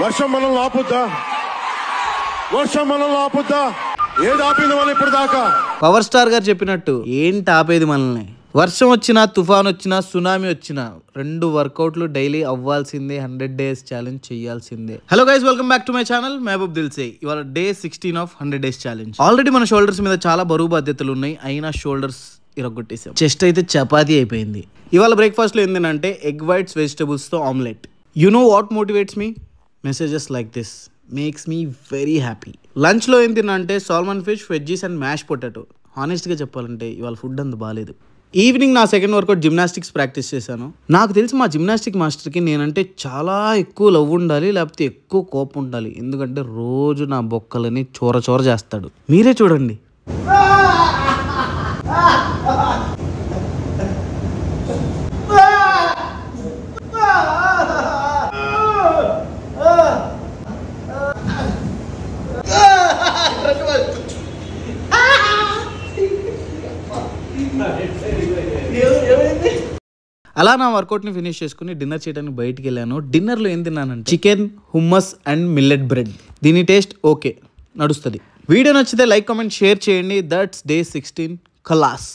వర్షం మనల్ని ఆపుద్దా? వర్షం మనల్ని ఆపుద్దా? ఏది ఆపింది మనం ఇప్పుడు దాకా? పవర్ స్టార్ గారు చెప్పినట్టు ఏంటి ఆపేది మనల్ని? వర్షం వచ్చినా, తుఫాన్ వచ్చినా, సునామీ వచ్చినా 2 వర్కౌట్లు డైలీ అవ్వాల్సిందే. 100 days ఛాలెంజ్ చేయాల్సిందే. Hello guys, welcome back to my channel Mahaboob Dilse. ఇవాళ day 16 of 100 days challenge. Already మన షోల్డర్స్ మీద చాలా బరువు బాధ్యతలు ఉన్నాయి, అయినా షోల్డర్స్ ఇరగొట్టేసాం. చెస్ట్ అయితే చపాతీ అయిపోయింది. ఇవాళ బ్రేక్ఫాస్ట్లో ఏంటంటే ఎగ్ వైట్స్ వెజిటబుల్స్తో omelette. You know what motivates me? Messages like this makes me very happy. లంచ్లో ఏం తిన్నా salmon fish, veggies and mash potato. హానెస్ట్గా చెప్పాలంటే ఇవాళ ఫుడ్ అంత బాగాలేదు. ఈవినింగ్ నా సెకండ్ వర్కౌట్ జిమ్నాస్టిక్స్ ప్రాక్టీస్ చేశాను. నాకు తెలిసి మా జిమ్నాస్టిక్ మాస్టర్కి నేనంటే చాలా ఎక్కువ లవ్ ఉండాలి, లేకపోతే ఎక్కువ కోపం ఉండాలి. ఎందుకంటే రోజు నా బొక్కలని చోర చేస్తాడు. మీరే చూడండి. అలా నా వర్కౌట్ని ఫినిష్ చేసుకుని డిన్నర్ చేయడానికి బయటికి వెళ్ళాను. డిన్నర్లో ఏం తిన్నానంటే చికెన్, హుమ్మస్ అండ్ మిల్లెట్ బ్రెడ్. దీని టేస్ట్ ఓకే, నడుస్తుంది. వీడియో నచ్చితే లైక్, కామెంట్, షేర్ చేయండి. That's day 16 ఖలాస్.